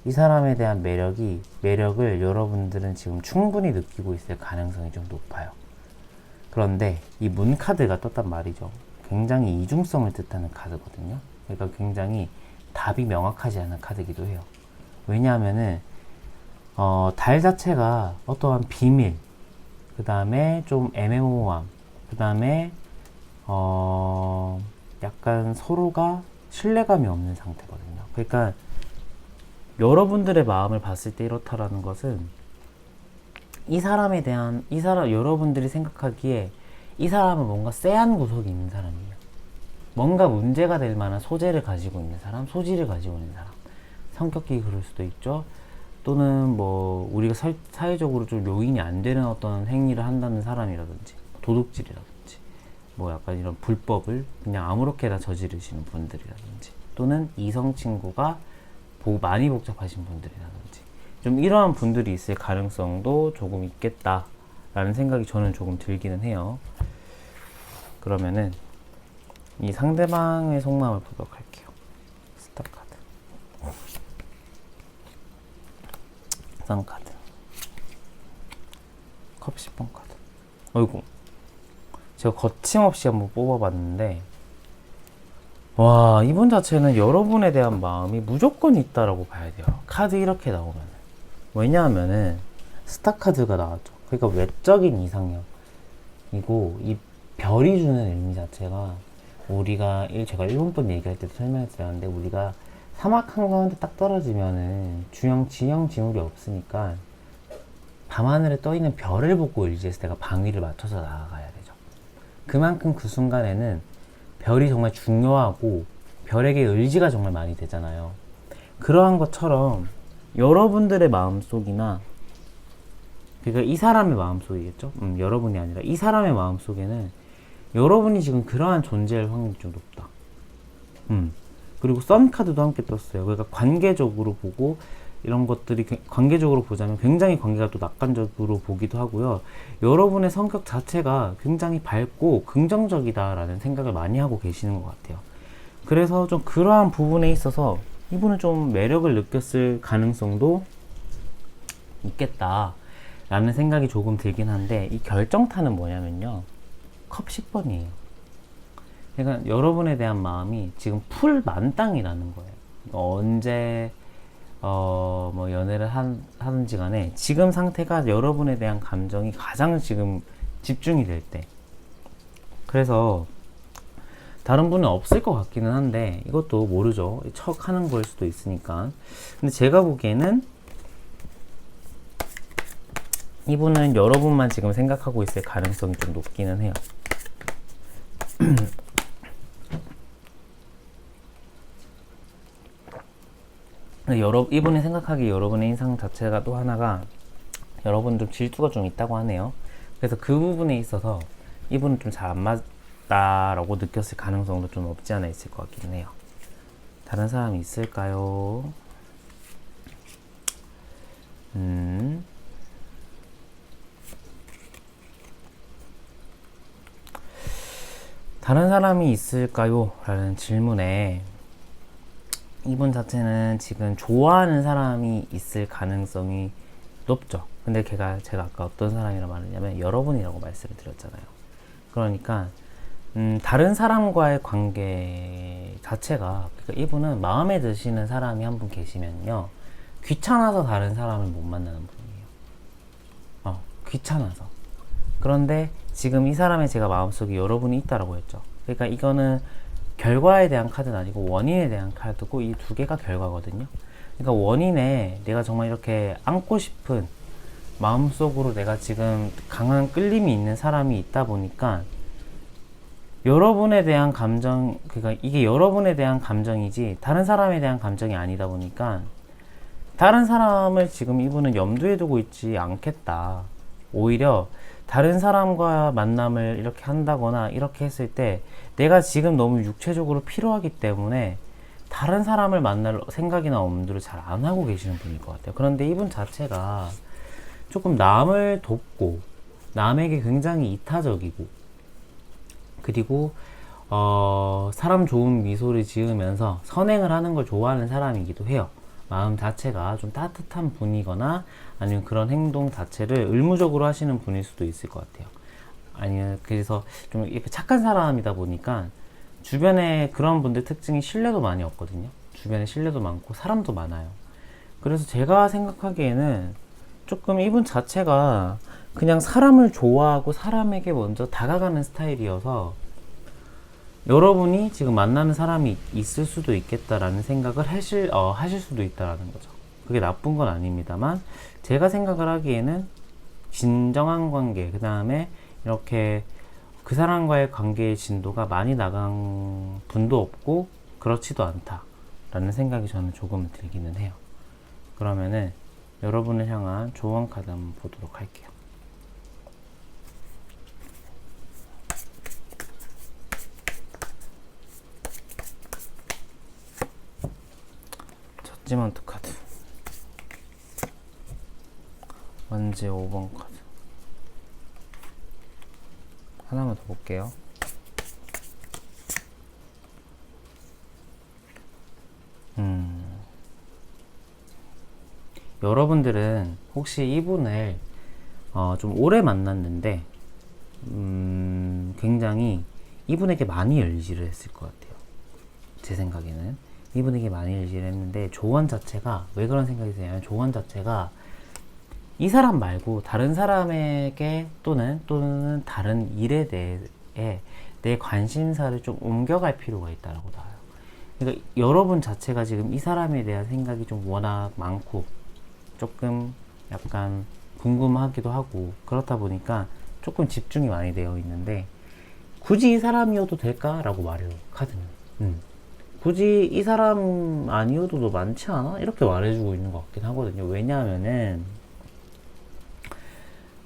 A: 이 사람에 대한 매력을 여러분들은 지금 충분히 느끼고 있을 가능성이 좀 높아요. 그런데 이 문 카드가 떴단 말이죠. 굉장히 이중성을 뜻하는 카드거든요. 그러니까 굉장히 답이 명확하지 않은 카드이기도 해요. 왜냐하면은 달 자체가 어떠한 비밀, 그 다음에 좀 애매모호함, 그 다음에 약간 서로가 신뢰감이 없는 상태거든요. 그러니까 여러분들의 마음을 봤을 때 이렇다라는 것은 여러분들이 생각하기에 이 사람은 뭔가 쎄한 구석이 있는 사람이에요. 뭔가 문제가 될 만한 소재를 가지고 있는 사람, 소질을 가지고 있는 사람. 성격이 그럴 수도 있죠. 또는 뭐 우리가 사회적으로 좀 용인이 안 되는 어떤 행위를 한다는 사람이라든지, 도둑질이라든지, 뭐 약간 이런 불법을 그냥 아무렇게나 저지르시는 분들이라든지, 또는 이성 친구가 많이 복잡하신 분들이라든지, 좀 이러한 분들이 있을 가능성도 조금 있겠다라는 생각이 저는 조금 들기는 해요. 그러면은 이 상대방의 속마음을 보도록 할게요. 스타 카드, 쌍 카드, 컵 10번 카드. 어이구, 제가 거침없이 한번 뽑아봤는데, 와, 이분 자체는 여러분에 대한 마음이 무조건 있다라고 봐야 돼요. 카드 이렇게 나오면. 왜냐하면은 스타 카드가 나왔죠. 그러니까 외적인 이상형이고, 이 별이 주는 의미 자체가 제가 일본분 얘기할 때도 설명했었는데, 우리가 사막 한가운데 딱 떨어지면은 지형 지물이 없으니까 밤하늘에 떠있는 별을 보고 의지했을 때가 방위를 맞춰서 나아가야 되죠. 그만큼 그 순간에는 별이 정말 중요하고 별에게 의지가 정말 많이 되잖아요. 그러한 것처럼 여러분들의 마음속이나, 그러니까 이 사람의 마음속이겠죠? 여러분이 아니라 이 사람의 마음속에는 여러분이 지금 그러한 존재할 확률이 좀 높다. 그리고 선 카드도 함께 떴어요. 그러니까 관계적으로 보고, 이런 것들이 관계적으로 보자면 굉장히 관계가 또 낙관적으로 보기도 하고요. 여러분의 성격 자체가 굉장히 밝고 긍정적이다라는 생각을 많이 하고 계시는 것 같아요. 그래서 좀 그러한 부분에 있어서 이분은 좀 매력을 느꼈을 가능성도 있겠다라는 생각이 조금 들긴 한데, 이 결정타는 뭐냐면요, 컵 10번이에요. 그러니까 여러분에 대한 마음이 지금 풀 만땅이라는 거예요. 언제 뭐 연애를 하든지 간에 지금 상태가 여러분에 대한 감정이 가장 지금 집중이 될 때. 그래서 다른 분은 없을 것 같기는 한데, 이것도 모르죠. 척 하는 거일 수도 있으니까. 근데 제가 보기에는 이분은 여러분만 지금 생각하고 있을 가능성이 좀 높기는 해요. 이분이 생각하기에 여러분의 인상 자체가 또 하나가, 여러분 좀 질투가 좀 있다고 하네요. 그래서 그 부분에 있어서 이분은 좀 잘 안 맞다라고 느꼈을 가능성도 좀 없지 않아 있을 것 같긴 해요. 다른 사람이 있을까요? 다른 사람이 있을까요? 라는 질문에, 이분 자체는 지금 좋아하는 사람이 있을 가능성이 높죠. 근데 제가 아까 어떤 사람이라고 말했냐면 여러분이라고 말씀을 드렸잖아요. 그러니까 다른 사람과의 관계 자체가, 그러니까 이분은 마음에 드시는 사람이 한 분 계시면요, 귀찮아서 다른 사람을 못 만나는 분이에요. 귀찮아서. 그런데 지금 이 사람의 제가 마음속에 여러분이 있다라고 했죠. 그러니까 이거는 결과에 대한 카드는 아니고 원인에 대한 카드고, 이 두 개가 결과거든요. 그러니까 원인에 내가 정말 이렇게 안고 싶은, 마음속으로 내가 지금 강한 끌림이 있는 사람이 있다 보니까 여러분에 대한 감정, 그러니까 이게 여러분에 대한 감정이지 다른 사람에 대한 감정이 아니다 보니까 다른 사람을 지금 이분은 염두에 두고 있지 않겠다. 오히려 다른 사람과 만남을 이렇게 한다거나 이렇게 했을 때 내가 지금 너무 육체적으로 필요하기 때문에 다른 사람을 만날 생각이나 엄두를 잘 안 하고 계시는 분일 것 같아요. 그런데 이분 자체가 조금 남을 돕고 남에게 굉장히 이타적이고, 그리고 사람 좋은 미소를 지으면서 선행을 하는 걸 좋아하는 사람이기도 해요. 마음 자체가 좀 따뜻한 분이거나 아니면 그런 행동 자체를 의무적으로 하시는 분일 수도 있을 것 같아요. 아니면 그래서 좀 이렇게 착한 사람이다 보니까 주변에 그런 분들 특징이 신뢰도 많이 없거든요. 주변에 신뢰도 많고 사람도 많아요. 그래서 제가 생각하기에는 조금 이분 자체가 그냥 사람을 좋아하고 사람에게 먼저 다가가는 스타일이어서 여러분이 지금 만나는 사람이 있을 수도 있겠다라는 생각을 하실 수도 있다라는 거죠. 그게 나쁜 건 아닙니다만 제가 생각을 하기에는 진정한 관계, 그 다음에 이렇게 그 사람과의 관계의 진도가 많이 나간 분도 없고 그렇지도 않다라는 생각이 저는 조금 들기는 해요. 그러면은 여러분을 향한 조언 카드 한번 보도록 할게요. 저지먼트 카드, 원제 5번 카드 하나만 더 볼게요. 여러분들은 혹시 이분을 좀 오래 만났는데 굉장히 이분에게 많이 의지를 했을 것 같아요. 제 생각에는 이분에게 많이 의지를 했는데 조언 자체가 왜 그런 생각이 드냐면 조언 자체가 이 사람 말고 다른 사람에게 또는 다른 일에 대해 내 관심사를 좀 옮겨갈 필요가 있다라고 나와요. 그러니까 여러분 자체가 지금 이 사람에 대한 생각이 좀 워낙 많고 조금 약간 궁금하기도 하고 그렇다 보니까 조금 집중이 많이 되어 있는데 굳이 이 사람이어도 될까라고 말해요, 카드는. 굳이 이 사람 아니어도 많지 않아? 이렇게 말해주고 있는 것 같긴 하거든요. 왜냐하면은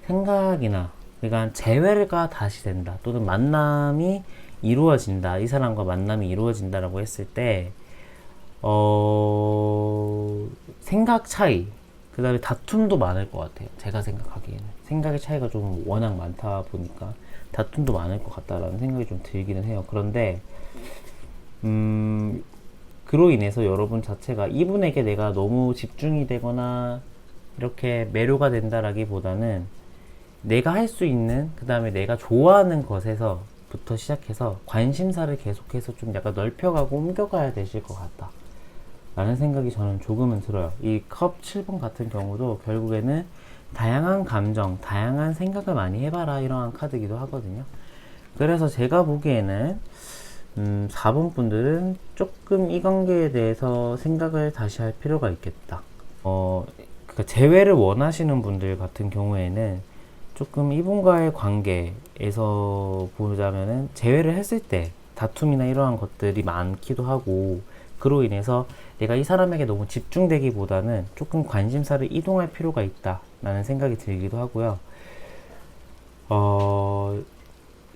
A: 생각이나 그러니까 재회가 다시 된다 또는 만남이 이루어진다, 이 사람과 만남이 이루어진다라고 했을 때 생각 차이, 그 다음에 다툼도 많을 것 같아요. 제가 생각하기에는 생각의 차이가 좀 워낙 많다 보니까 다툼도 많을 것 같다라는 생각이 좀 들기는 해요. 그런데 그로 인해서 여러분 자체가 이분에게 내가 너무 집중이 되거나 이렇게 매료가 된다라기보다는 내가 할 수 있는, 그 다음에 내가 좋아하는 것에서부터 시작해서 관심사를 계속해서 좀 약간 넓혀가고 옮겨가야 되실 것 같다 라는 생각이 저는 조금은 들어요. 이 컵 7번 같은 경우도 결국에는 다양한 감정, 다양한 생각을 많이 해봐라 이러한 카드이기도 하거든요. 그래서 제가 보기에는 4번 분들은 조금 이 관계에 대해서 생각을 다시 할 필요가 있겠다. 그러니까 재회를 원하시는 분들 같은 경우에는 조금 이분과의 관계에서 보자면은 재회를 했을 때 다툼이나 이러한 것들이 많기도 하고 그로 인해서 내가 이 사람에게 너무 집중되기보다는 조금 관심사를 이동할 필요가 있다 라는 생각이 들기도 하고요.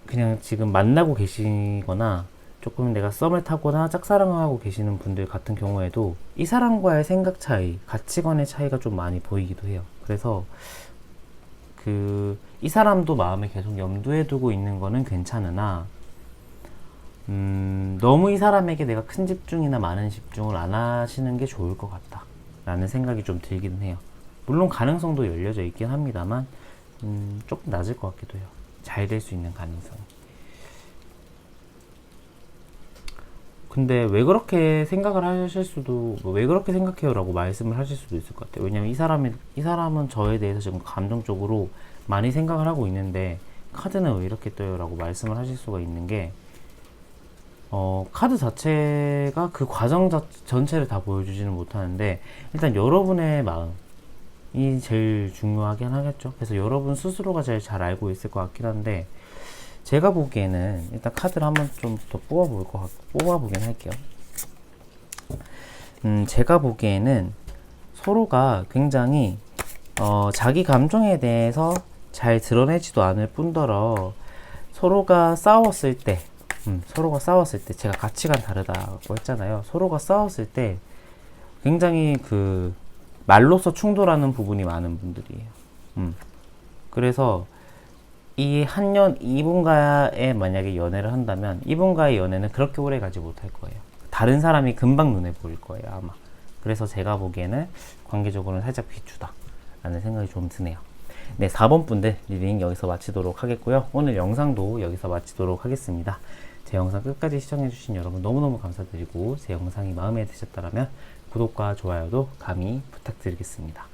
A: 그냥 지금 만나고 계시거나 조금 내가 썸을 타거나 짝사랑을 하고 계시는 분들 같은 경우에도 이 사람과의 생각 차이, 가치관의 차이가 좀 많이 보이기도 해요. 그래서 이 사람도 마음에 계속 염두에 두고 있는 거는 괜찮으나 너무 이 사람에게 내가 큰 집중이나 많은 집중을 안 하시는 게 좋을 것 같다 라는 생각이 좀 들기는 해요. 물론 가능성도 열려져 있긴 합니다만 조금 낮을 것 같기도 해요. 잘 될 수 있는 가능성이. 근데 왜 그렇게 생각을 하실 수도, 왜 그렇게 생각해요 라고 말씀을 하실 수도 있을 것 같아요. 왜냐면 이 사람은 저에 대해서 지금 감정적으로 많이 생각을 하고 있는데 카드는 왜 이렇게 떠요 라고 말씀을 하실 수가 있는 게 카드 자체가 그 과정 전체를 다 보여주지는 못하는데 일단 여러분의 마음이 제일 중요하긴 하겠죠. 그래서 여러분 스스로가 제일 잘 알고 있을 것 같긴 한데 제가 보기에는 일단 카드를 한번 좀 더 뽑아보긴 할게요. 제가 보기에는 서로가 굉장히 자기 감정에 대해서 잘 드러내지도 않을 뿐더러 서로가 싸웠을 때 제가 가치관 다르다고 했잖아요. 서로가 싸웠을 때 굉장히 말로서 충돌하는 부분이 많은 분들이에요. 그래서 이 한 년 이분과의 만약에 연애를 한다면 이분과의 연애는 그렇게 오래 가지 못할 거예요. 다른 사람이 금방 눈에 보일 거예요, 아마. 그래서 제가 보기에는 관계적으로는 살짝 비추다 라는 생각이 좀 드네요. 네, 4번 분들 리딩 여기서 마치도록 하겠고요. 오늘 영상도 여기서 마치도록 하겠습니다. 제 영상 끝까지 시청해주신 여러분 너무너무 감사드리고, 제 영상이 마음에 드셨다면 구독과 좋아요도 감히 부탁드리겠습니다.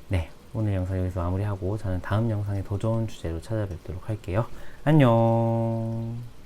A: 네, 오늘 영상 여기서 마무리하고 저는 다음 영상에 더 좋은 주제로 찾아뵙도록 할게요. 안녕.